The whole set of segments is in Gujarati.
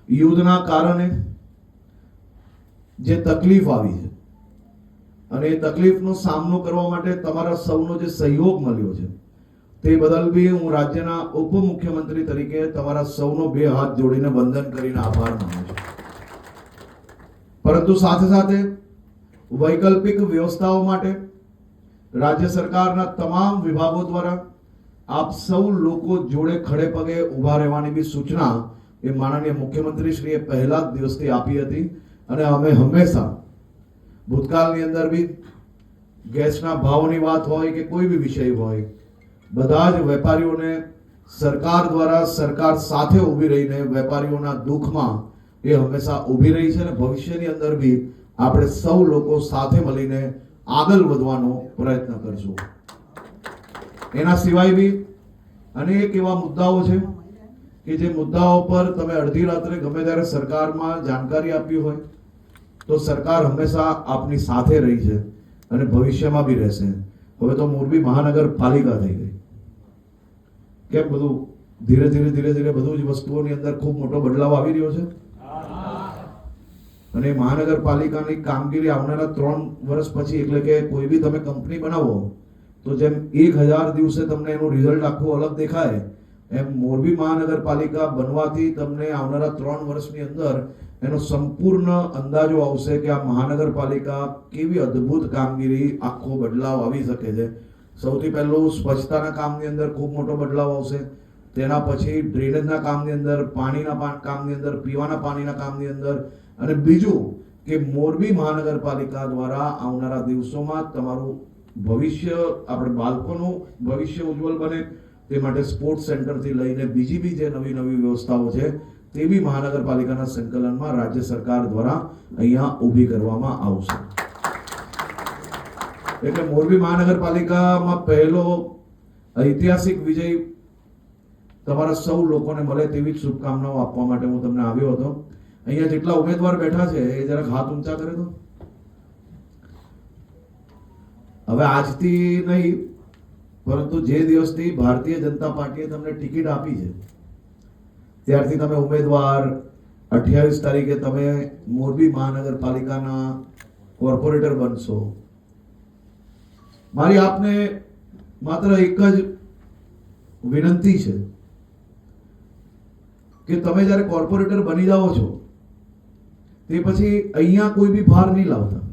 યુદ્ધના કારણે જે તકલીફ આવી છે અને એ તકલીફનો સામનો કરવા માટે તમારા સૌનો જે સહયોગ મળ્યો છે તે બદલ બી હું રાજ્યના ઉપમુખ્યમંત્રી તરીકે તમારા સૌનો બે હાથ જોડીને વંદન કરીને આભાર માનું છું. પરંતુ સાથે સાથે વૈકલ્પિક વ્યવસ્થાઓ માટે રાજ્ય સરકારના તમામ વિભાગો દ્વારા આપ સૌ લોકો જોડે ખડે પગે ઊભા રહેવાની બી સૂચના એ માનનીય મુખ્યમંત્રીશ્રીએ પહેલા જ દિવસથી આપી હતી. અને અમે હંમેશા ભૂતકાળની અંદર બી ગેસના ભાવની વાત હોય કે કોઈ બી વિષય હોય, બધા જ વેપારીઓને સરકાર દ્વારા સરકાર સાથે ઊભી રહીને વેપારીઓના દુઃખમાં એ હંમેશા ઊભી રહી છે અને ભવિષ્યની અંદર બી આપણે સૌ લોકો સાથે મળીને આગળ વધવાનો પ્રયત્ન કરશું. એના સિવાય બી અનેક એવા મુદ્દાઓ છે કે જે મુદ્દાઓ પર તમે અડધી રાત્રે ગમે ત્યારે સરકારમાં જાણકારી આપી હોય તો સરકાર હંમેશા આપની સાથે રહી છે અને ભવિષ્યમાં બી રહેશે. હવે તો મોરબી મહાનગરપાલિકા થઈ ગઈ. કેમ બધું ધીરે ધીરે બધું જ વસ્તુઓની અંદર ખૂબ મોટો બદલાવ આવી રહ્યો છે અને મહાનગરપાલિકાની કામગીરી આવનારા 3 વર્ષ પછી, એટલે કે કોઈ બી તમે કંપની બનાવો તો જેમ 1000 દિવસે તમને એનું રિઝલ્ટ આખું અલગ દેખાય, એમ મોરબી મહાનગરપાલિકા બનવાથી તમને આવનારા 3 વર્ષની અંદર એનો સંપૂર્ણ અંદાજો આવશે કે આ મહાનગરપાલિકા કેવી અદ્ભુત કામગીરી, આખો બદલાવ આવી શકે છે. સૌથી પહેલું સ્વચ્છતાના કામની અંદર ખૂબ મોટો બદલાવ આવશે. તેના પછી ડ્રેનેજના કામની અંદર, પાણીના કામની અંદર, પીવાના પાણીના કામની અંદર, અને બીજું કે મોરબી મહાનગરપાલિકા દ્વારા આવનારા દિવસોમાં તમારું ભવિષ્ય, આપણે બાળકોનું ભવિષ્ય ઉજ્જવળ બને તે માટે સ્પોર્ટ્સ સેન્ટરથી લઈને બીજી બી જે નવી વ્યવસ્થાઓ છે તે બી મહાનગરપાલિકાના સંકલનમાં રાજ્ય સરકાર દ્વારા અહીંયા ઊભી કરવામાં આવશે. એટલે મોરબી મહાનગરપાલિકામાં પહેલો ઐતિહાસિક વિજય તમારા સૌ લોકોને મળે તેવી જ શુભકામનાઓ આપવા માટે હું તમને આવ્યો હતો. અહીંયા જેટલા ઉમેદવાર બેઠા છે એ જરાક હાથ ઊંચા કરે તો. હવે આજથી નહીં, પરંતુ જે દિવસથી ભારતીય જનતા પાર્ટીએ તમને ટિકિટ આપી છે ત્યારથી તમે ઉમેદવાર, 28 તારીખે તમે મોરબી મહાનગરપાલિકાના કોર્પોરેટર બનશો. મારી આપને માત્ર એક જ વિનંતી છે કે તમે જ્યારે કોર્પોરેટર બની જાઓ છો તે પછી અહીંયા કોઈ બી ભાર નહીં લાવતા.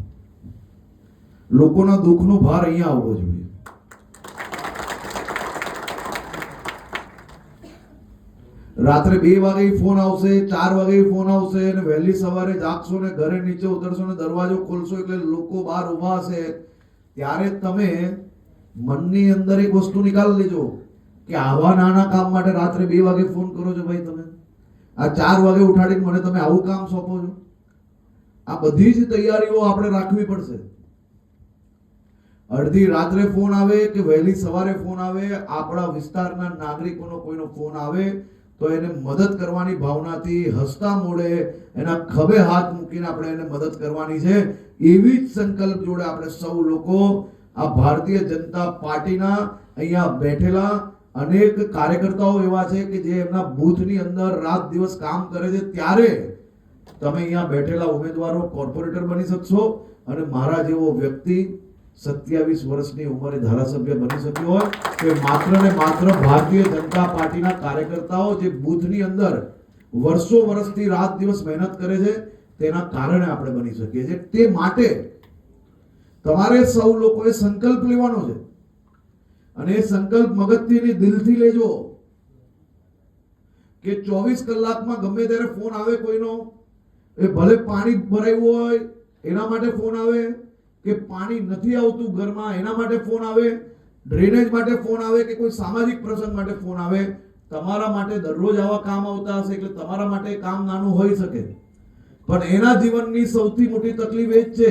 લોકોના દુઃખનો ભાર અહીંયા આવવો જોઈએ. રાત્રે 2 વાગે ફોન આવશે, 4 વાગે ફોન આવશે અને વહેલી સવારે જાગશો ને ઘરે નીચે ઉતરશો ને દરવાજો ખોલશો એટલે લોકો બહાર ઊભા હશે. ત્યારે તમે મનની અંદર એક વસ્તુ નિકાળી લેજો કે આવા નાના કામ માટે રાત્રે 2 વાગે ફોન કરો છો ભાઈ, તમે આ 4 વાગે ઉઠાડીને મને તમે આવું કામ સોંપો છો. આ બધી જ તૈયારીઓ આપણે રાખવી પડશે. અડધી રાત્રે ફોન આવે કે વહેલી સવારે ફોન આવે, આપણા વિસ્તારના નાગરિકોનો કોઈનો ફોન આવે તો એને મદદ કરવાની ભાવનાથી હસતા મોઢે એના ખભે હાથ મૂકીને આપણે એને મદદ કરવાની છે. એવી જ સંકલ્પ જોડે આપણે સૌ લોકો આ ભારતીય જનતા પાર્ટીના અહીંયા બેઠેલા અનેક કાર્યકર્તાઓ એવા છે કે જે એમના બૂથની અંદર રાત દિવસ કામ કરે છે, ત્યારે તમે અહીંયા બેઠેલા ઉમેદવારો કોર્પોરેટર બની શકશો અને મારા જેવો વ્યક્તિ 27 વર્ષની ઉંમરે ધારાસભ્ય બની શક્યો હોય કે માત્ર ને માત્ર ભારતીય જનતા પાર્ટીના કાર્યકર્તાઓ જે બૂથની અંદર વર્ષોથી રાત દિવસ મહેનત કરે છે તેના કારણે આપણે બની શકીએ છીએ. તે માટે તમારે સૌ લોકોએ સંકલ્પ લેવાનો છે અને એ સંકલ્પ મગજથી દિલથી લેજો કે 24 કલાકમાં ગમે ત્યારે ફોન આવે કોઈનો, એ ભલે પાણી ભરાયું હોય એના માટે ફોન આવે કે પાણી નથી આવતું ઘરમાં એના માટે ફોન આવે, ડ્રેનેજ માટે ફોન આવે કે કોઈ સામાજિક પ્રસંગ માટે ફોન આવે. તમારા માટે દરરોજ આવા કામ આવતા હશે એટલે તમારા માટે કામ નાનું હોઈ શકે, પણ એના જીવનની સૌથી મોટી તકલીફ એ જ છે,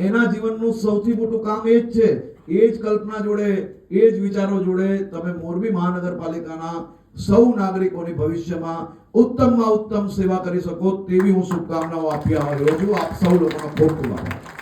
એના જીવનનું સૌથી મોટું કામ એ જ છે. એ જ કલ્પના જોડે, એ જ વિચારો જોડે તમે મોરબી મહાનગરપાલિકાના સૌ નાગરિકોની ભવિષ્યમાં ઉત્તમમાં ઉત્તમ સેવા કરી શકો તેવી હું શુભકામનાઓ આપી રહ્યો છું. આપ સૌ લોકોનો ખૂબ ખૂબ આભાર.